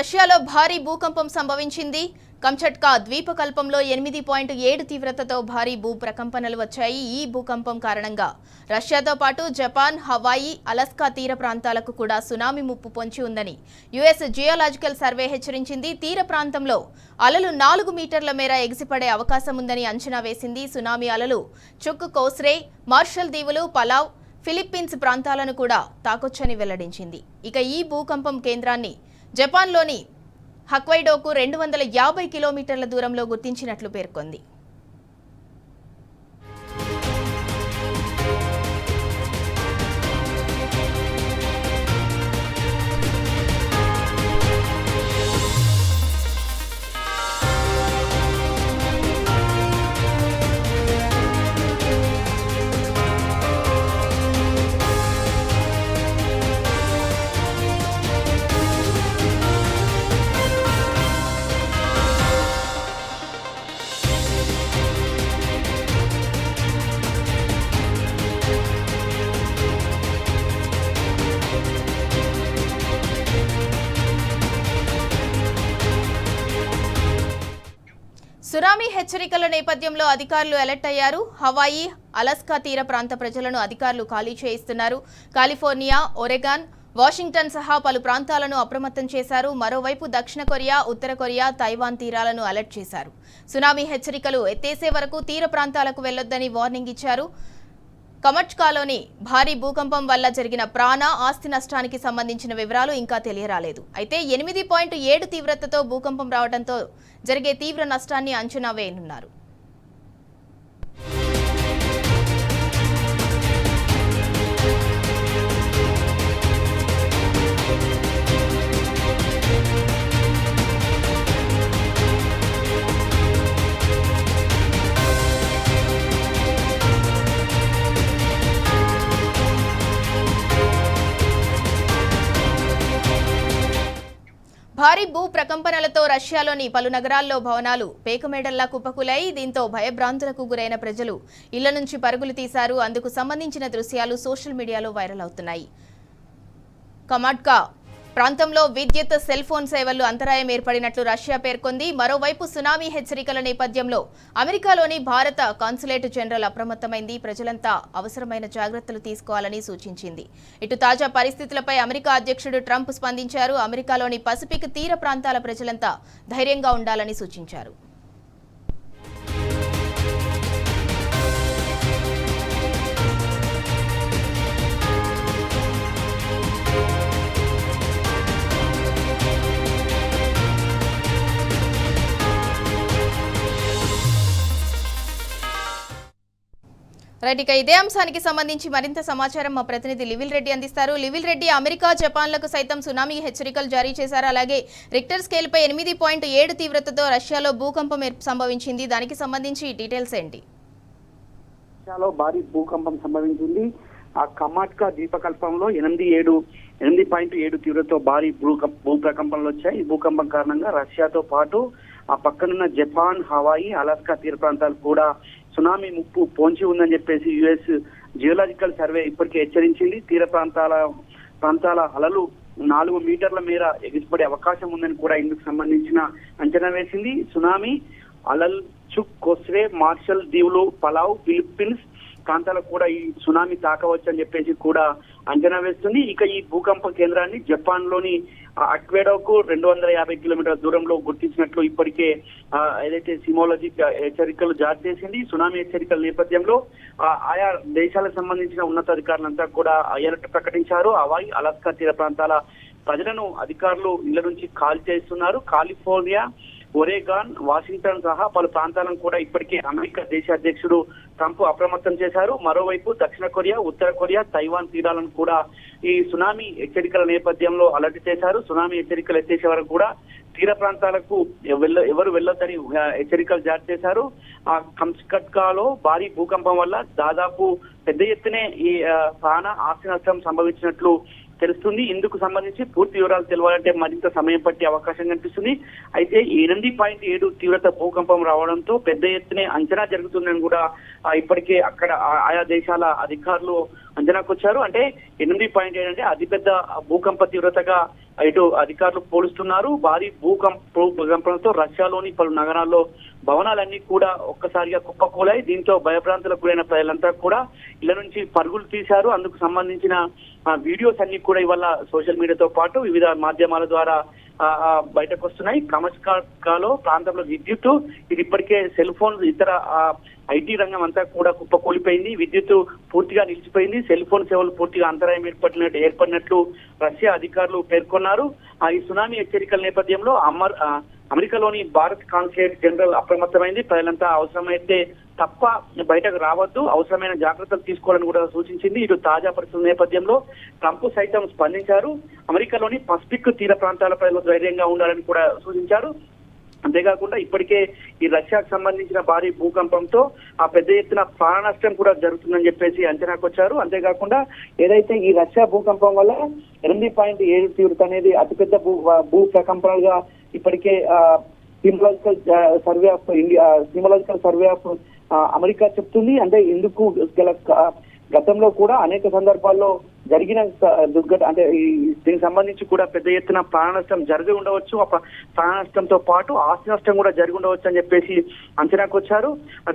రష్యాలో భారీ భూకంపం సంభవించింది. కంచట్కా ద్వీపకల్పంలో 8.7 తీవ్రతతో భారీ భూప్రకంపనలు వచ్చాయి. ఈ భూకంపం కారణంగా రష్యాతో పాటు జపాన్, హవాయి, అలస్కా తీర ప్రాంతాలకు కూడా సునామీ ముప్పు పొంచి ఉందని యుఎస్ జియోలాజికల్ సర్వే హెచ్చరించింది. తీర ప్రాంతంలో అలలు 4 మీటర్ల మేర ఎగిసిపడే అవకాశం ఉందని అంచనా వేసింది. సునామీ అలలు చుక్ కోస్రే, మార్షల్ దీవులు, పలావ్, ఫిలిప్పీన్స్ ప్రాంతాలను కూడా తాకొచ్చని వెల్లడించింది. ఇక ఈ భూకంపం కేంద్రాన్ని జపాన్లోని హక్వైడోకు 250 కిలోమీటర్ల దూరంలో గుర్తించినట్లు పేర్కొంది. సునామీ హెచ్చరికల నేపథ్యంలో అధికారులు అలర్ట్ అయ్యారు. హవాయి, అలస్కా తీర ప్రాంత ప్రజలను అధికారులు ఖాళీ చేయిస్తున్నారు. కాలిఫోర్నియా, ఒరెగాన్, వాషింగ్టన్ సహా పలు ప్రాంతాలను అప్రమత్తం చేశారు. మరోవైపు దక్షిణ కొరియా, ఉత్తర కొరియా, తైవాన్ తీరాలను అలర్ట్ చేశారు. సునామీ హెచ్చరికలు ఎత్తేసే వరకు తీర ప్రాంతాలకు వెళ్లొద్దని వార్నింగ్ ఇచ్చారు. కమట్కాలోని భారీ భూకంపం వల్ల జరిగిన ప్రాణ, ఆస్తి నష్టానికి సంబంధించిన వివరాలు ఇంకా తెలియరాలేదు. అయితే 8.7 తీవ్రతతో భూకంపం రావడంతో జరిగే తీవ్ర నష్టాన్ని అంచనా వేయనున్నారు. భారీ భూ ప్రకంపనలతో రష్యాలోని పలు నగరాల్లో భవనాలు పేకమేడల్లా కుప్పకూలాయి. దీంతో భయభ్రాంతులకు గురైన ప్రజలు ఇళ్ల నుంచి పరుగులు తీశారు. అందుకు సంబంధించిన దృశ్యాలు సోషల్ మీడియాలో వైరల్ అవుతున్నాయి. కమాట్కా ప్రాంతంలో విద్యుత్, సెల్ ఫోన్ సేవలు అంతరాయం ఏర్పడినట్లు రష్యా పేర్కొంది. మరోవైపు సునామీ హెచ్చరికల నేపథ్యంలో అమెరికాలోని భారత కాన్సులేట్ జనరల్ అప్రమత్తమైంది. ప్రజలంతా అవసరమైన జాగ్రత్తలు తీసుకోవాలని సూచించింది. ఇటు తాజా పరిస్థితులపై అమెరికా అధ్యక్షుడు ట్రంప్ స్పందించారు. అమెరికాలోని పసిఫిక్ తీర ప్రాంతాల ప్రజలంతా ధైర్యంగా ఉండాలని సూచించారు. రైట్, ఇక ఇదే అంశానికి సంబంధించి మరింత సమాచారం మా ప్రతినిధి లివిల్ రెడ్డి అందిస్తారు. లివిల్ రెడ్డి, అమెరికా, జపాన్లకు సైతం సునామీ హెచ్చరికలు జారీ చేశారు. అలాగే రిక్టర్ స్కేల్పై 8.7 తీవ్రతతో రష్యాలో భూకంపం సంభవించింది. దానికి సంబంధించి డీటెయిల్స్ ఏంటి? రష్యాలో భారీ భూకంపం సంభవించింది. ఆ కమాట్కా ద్వీపకల్పంలో 8.7 తీవ్రతతో భారీ భూప్రకంపనలు వచ్చాయి. ఈ భూకంపం కారణంగా రష్యాతో పాటు ఆ పక్కనున్న జపాన్, హవాయి, అలస్కా తీర ప్రాంతాలు కూడా సునామీ ముప్పు పొంచి ఉందని చెప్పేసి యుఎస్ జియోలాజికల్ సర్వే ఇప్పటికే హెచ్చరించింది. తీర ప్రాంతాల అలలు 4 మీటర్ల మేర ఎగిసిపడే అవకాశం ఉందని కూడా ఇందుకు సంబంధించిన అంచనా వేసింది. సునామీ అలల్ చుక్ కోస్రే, మార్షల్ దీవులు, పలావ్, ఫిలిప్పీన్స్ ప్రాంతాలకు కూడా ఈ సునామీ తాకవచ్చు అని చెప్పేసి కూడా అంచనా వేస్తుంది. ఇక ఈ భూకంప కేంద్రాన్ని జపాన్ లోని అక్వేడోకు 250 కిలోమీటర్ల దూరంలో గుర్తించినట్లు ఇప్పటికే ఏదైతే సిమోలజీ హెచ్చరికలు జారీ చేసింది. సునామీ హెచ్చరికల నేపథ్యంలో ఆయా దేశాలకు సంబంధించిన ఉన్నతాధికారులంతా కూడా అలర్ట్ ప్రకటించారు. హవాయి, అలస్కా తీర ప్రాంతాల ప్రజలను అధికారులు ఇళ్ల నుంచి ఖాళీ చేస్తున్నారు. కాలిఫోర్నియా, ఒరెగాన్, వాషింగ్టన్ సహా పలు ప్రాంతాలను కూడా ఇప్పటికే అమెరికా దేశ అధ్యక్షుడు ట్రంప్ అప్రమత్తం చేశారు. మరోవైపు దక్షిణ కొరియా, ఉత్తర కొరియా, తైవాన్ తీరాలను కూడా ఈ సునామీ హెచ్చరికల నేపథ్యంలో అలర్ట్ చేశారు. సునామీ హెచ్చరికలు ఎత్తేసే వరకు కూడా తీర ప్రాంతాలకు ఎవరు వెళ్ళొద్దని హెచ్చరికలు జారీ చేశారు. ఆ కంచట్కాలో భారీ భూకంపం వల్ల దాదాపు పెద్ద ఎత్తునే ఈ ప్రాణ, ఆస్తి నష్టం సంభవించినట్లు తెలుస్తుంది. ఇందుకు సంబంధించి పూర్తి వివరాలు తెలియాలంటే మరింత సమయం పట్టే అవకాశం కనిపిస్తుంది. అయితే 8.7 తీవ్రత భూకంపం రావడంతో పెద్ద ఎత్తున అంచనా జరుగుతుందని కూడా ఇప్పటికే అక్కడ ఆయా దేశాల అధికారులు అంచనాకు వచ్చారు. అంటే 8.7 అంటే అతిపెద్ద భూకంప తీవ్రతగా ఇటు అధికారులు పోలుస్తున్నారు. భారీ భూకంపంతో రష్యాలోని పలు నగరాల్లో భవనాలన్నీ కూడా ఒక్కసారిగా కుప్పకూలాయి. దీంతో భయభ్రాంతులకు గురైన ప్రజలంతా కూడా ఇళ్ల నుంచి పరుగులు తీశారు. అందుకు సంబంధించిన వీడియోస్ అన్ని కూడా ఇవాళ సోషల్ మీడియాతో పాటు వివిధ మాధ్యమాల ద్వారా బయటకు వస్తున్నాయి. కమస్కాలో ప్రాంతంలో విద్యుత్ ఇది ఇప్పటికే సెల్ ఫోన్ ఇతర ఐటీ రంగం అంతా కూడా కుప్పకూలిపోయింది. విద్యుత్ పూర్తిగా నిలిచిపోయింది. సెల్ ఫోన్ సేవలు పూర్తిగా అంతరాయం ఏర్పడినట్లు రష్యా అధికారులు పేర్కొన్నారు. ఈ సునామీ హెచ్చరికల నేపథ్యంలో అమెరికాలోని భారత్ కాన్సులేట్ జనరల్ అప్రమత్తమైంది. ప్రజలంతా అవసరమైతే తప్ప బయటకు రావద్దు, అవసరమైన జాగ్రత్తలు తీసుకోవాలని కూడా సూచించింది. ఇటు తాజా పరిస్థితుల నేపథ్యంలో ట్రంప్ సైతం స్పందించారు. అమెరికాలోని పసిఫిక్ తీర ప్రాంతాల ప్రజలు ధైర్యంగా ఉండాలని కూడా సూచించారు. అంతేకాకుండా ఇప్పటికే ఈ రష్యాకు సంబంధించిన భారీ భూకంపంతో పెద్ద ఎత్తున ప్రాణ నష్టం కూడా జరుగుతుందని చెప్పేసి అంచనాకు వచ్చారు. అంతేకాకుండా ఏదైతే ఈ రష్యా భూకంపం వల్ల 8.7 తీవ్రత అనేది అతిపెద్ద భూ ప్రకంపనలుగా ఇప్పటికే సిమలాజికల్ సర్వే ఆఫ్ అమెరికా చెప్తుంది. అంటే ఇందుకు గల గతంలో కూడా అనేక సందర్భాల్లో జరిగిన అంటే దీనికి సంబంధించి కూడా పెద్ద ఎత్తున ప్రాణ నష్టం జరిగి ఉండవచ్చు. ఆ ప్రాణ నష్టంతో పాటు ఆస్తి నష్టం కూడా జరిగి ఉండవచ్చు అని చెప్పేసి అంచనాకు వచ్చారు.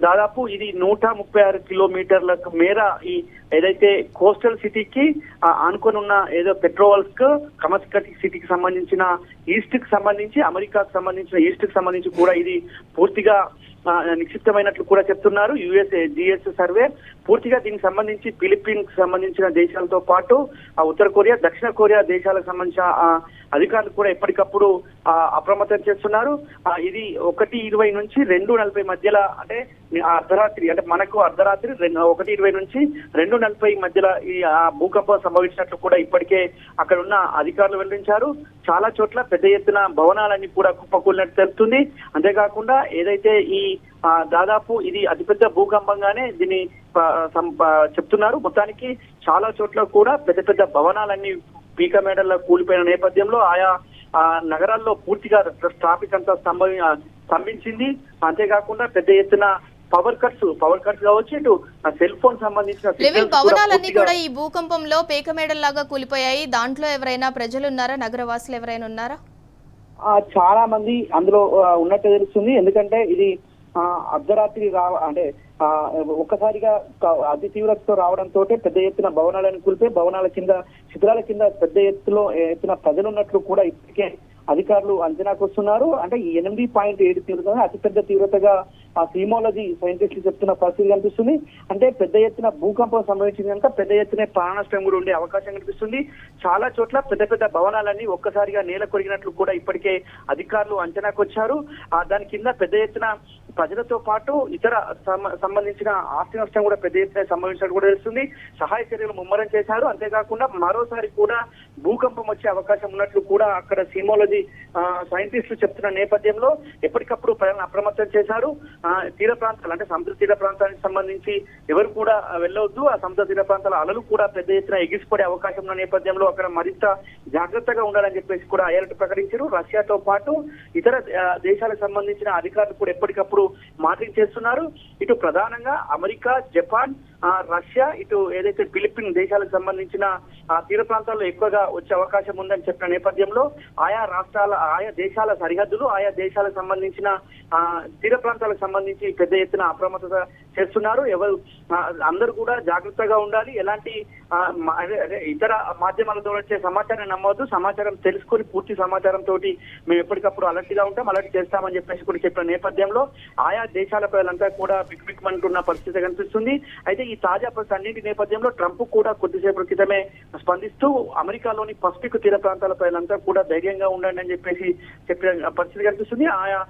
దాదాపు ఇది 136 కిలోమీటర్లకు మేర ఈ ఏదైతే కోస్టల్ సిటీకి ఆనుకొని ఉన్న ఏదో పెట్రోవల్స్క్ కమస్కట్ సిటీకి సంబంధించిన ఈస్ట్ కి సంబంధించి అమెరికాకు సంబంధించిన ఈస్ట్ కి సంబంధించి కూడా ఇది పూర్తిగా నిక్షిప్తమైనట్లు కూడా చెప్తున్నారు. జిఎస్ సర్వే పూర్తిగా దీనికి సంబంధించి ఫిలిప్పీన్స్ సంబంధించిన దేశాలతో పాటు ఉత్తర కొరియా, దక్షిణ కొరియా దేశాలకు సంబంధించిన అధికారులు కూడా ఎప్పటికప్పుడు అప్రమత్తం చేస్తున్నారు. ఇది 1:20 నుంచి 2:40 మధ్యలో అంటే అర్ధరాత్రి అంటే మనకు అర్ధరాత్రి 1:20 నుంచి 2:40 మధ్యలో ఈ భూకంపం సంభవించినట్లు కూడా ఇప్పటికే అక్కడ ఉన్న అధికారులు వెల్లడించారు. చాలా చోట్ల పెద్ద ఎత్తున భవనాలన్నీ కూడా కుప్పకూలినట్టు తెలుస్తుంది. అంతేకాకుండా ఏదైతే ఈ దాదాపు ఇది అతిపెద్ద భూకంపంగానే దీన్ని చెప్తున్నారు. మొత్తానికి చాలా చోట్ల కూడా పెద్ద పెద్ద భవనాలన్నీ పీక మేడల్లో కూలిపోయిన నేపథ్యంలో ఆయా నగరాల్లో పూర్తిగా ట్రాఫిక్ అంతా స్తంభించింది. అంతేకాకుండా పెద్ద ఎత్తున పవర్ కట్స్ కావచ్చు, ఇటు సెల్ ఫోన్ సంబంధించిన భవనాలన్నీ కూడా ఈ భూకంపంలో పేక మేడల్లాగా కూలిపోయాయి. దాంట్లో ఎవరైనా ప్రజలు ఉన్నారా, నగరవాసులు ఎవరైనా ఉన్నారా? చాలా మంది అందులో ఉన్నట్టు తెలుస్తుంది. ఎందుకంటే ఇది అర్ధరాత్రి అంటే ఒక్కసారిగా అతి తీవ్రతతో రావడంతో పెద్ద ఎత్తున భవనాలను కూలిపోయి భవనాల కింద శిథిరాల కింద పెద్ద ఎత్తున ప్రజలు ఉన్నట్లు కూడా ఇప్పటికే అధికారులు అంచనాకు వస్తున్నారు. అంటే ఈ 8.7 తీవ్రత అతిపెద్ద తీవ్రతగా సీమాలజీ సైంటిస్టులు చెప్తున్న పరిస్థితి కనిపిస్తుంది. అంటే పెద్ద ఎత్తున భూకంపం సంభవించింది కనుక పెద్ద ఎత్తున ప్రాణ నష్టం కూడా ఉండే అవకాశం కనిపిస్తుంది. చాలా చోట్ల పెద్ద పెద్ద భవనాలన్నీ ఒక్కసారిగా నేల కొరిగినట్లు కూడా ఇప్పటికే అధికారులు అంచనాకు వచ్చారు. దాని కింద పెద్ద ఎత్తున ప్రజలతో పాటు ఇతర సంబంధించిన ఆస్తి నష్టం కూడా పెద్ద ఎత్తున సంభవించినట్టు కూడా తెలుస్తుంది. సహాయ చర్యలు ముమ్మరం చేశారు. అంతేకాకుండా మరోసారి కూడా భూకంపం వచ్చే అవకాశం ఉన్నట్లు కూడా అక్కడ సీమాలజీ సైంటిస్టులు చెప్తున్న నేపథ్యంలో ఎప్పటికప్పుడు ప్రజలను అప్రమత్తం చేశారు. తీర ప్రాంతాలు అంటే సముద్ర తీర ప్రాంతానికి సంబంధించి ఎవరు కూడా వెళ్ళవద్దు. ఆ సముద్ర తీర ప్రాంతాల అలలు కూడా పెద్ద ఎత్తున ఎగిసిపడే అవకాశం ఉన్న నేపథ్యంలో అక్కడ మరింత జాగ్రత్తగా ఉండాలని చెప్పేసి కూడా అలర్ట్ ప్రకటించారు. రష్యాతో పాటు ఇతర దేశాలకు సంబంధించిన అధికారులు కూడా ఎప్పటికప్పుడు మానిటరింగ్ చేస్తున్నారు. ఇటు ప్రధానంగా అమెరికా, జపాన్, రష్యా, ఇటు ఏదైతే ఫిలిప్పీన్ దేశాలకు సంబంధించిన తీర ప్రాంతాల్లో ఎక్కువగా వచ్చే అవకాశం ఉందని చెప్పిన నేపథ్యంలో ఆయా దేశాల సరిహద్దులు, ఆయా దేశాలకు సంబంధించిన తీర ప్రాంతాలకు సంబంధించి పెద్ద ఎత్తున అప్రమత్తత చేస్తున్నారు. అందరూ కూడా జాగ్రత్తగా ఉండాలి. ఎలాంటి ఇతర మాధ్యమాల ద్వారా వచ్చే సమాచారం నమ్మవద్దు. సమాచారం తెలుసుకొని పూర్తి సమాచారం తోటి మేము ఎప్పటికప్పుడు అలర్ట్ గా ఉంటాం, అలర్ట్ చేస్తామని చెప్పేసి కూడా చెప్పిన నేపథ్యంలో ఆయా దేశాల ప్రజలంతా కూడా బిక్మంటున్న పరిస్థితి కనిపిస్తుంది. అయితే ఈ తాజా పరిస్థితి అన్నింటి నేపథ్యంలో ట్రంప్ కూడా కొద్దిసేపు క్రితమే స్పందిస్తూ అమెరికాలోని పసిఫిక్ తీర ప్రాంతాల ప్రజలంతా కూడా ధైర్యంగా ఉండండి అని చెప్పేసి చెప్పిన పరిస్థితి కనిపిస్తుంది. ఆయా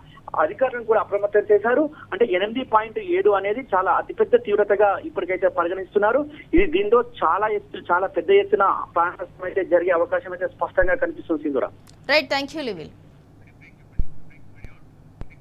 అధికారులను కూడా అప్రమత్తం చేశారు. అంటే 8.7 అనేది చాలా అతిపెద్ద తీవ్రతగా ఇప్పటికైతే పరిగణిస్తున్నారు. ఇది దీంతో చాలా పెద్ద ఎత్తున ప్రాణ నష్టం అయితే జరిగే అవకాశం అయితే స్పష్టంగా కనిపిస్తుంది. సింధురా. Right, thank you లివిల్.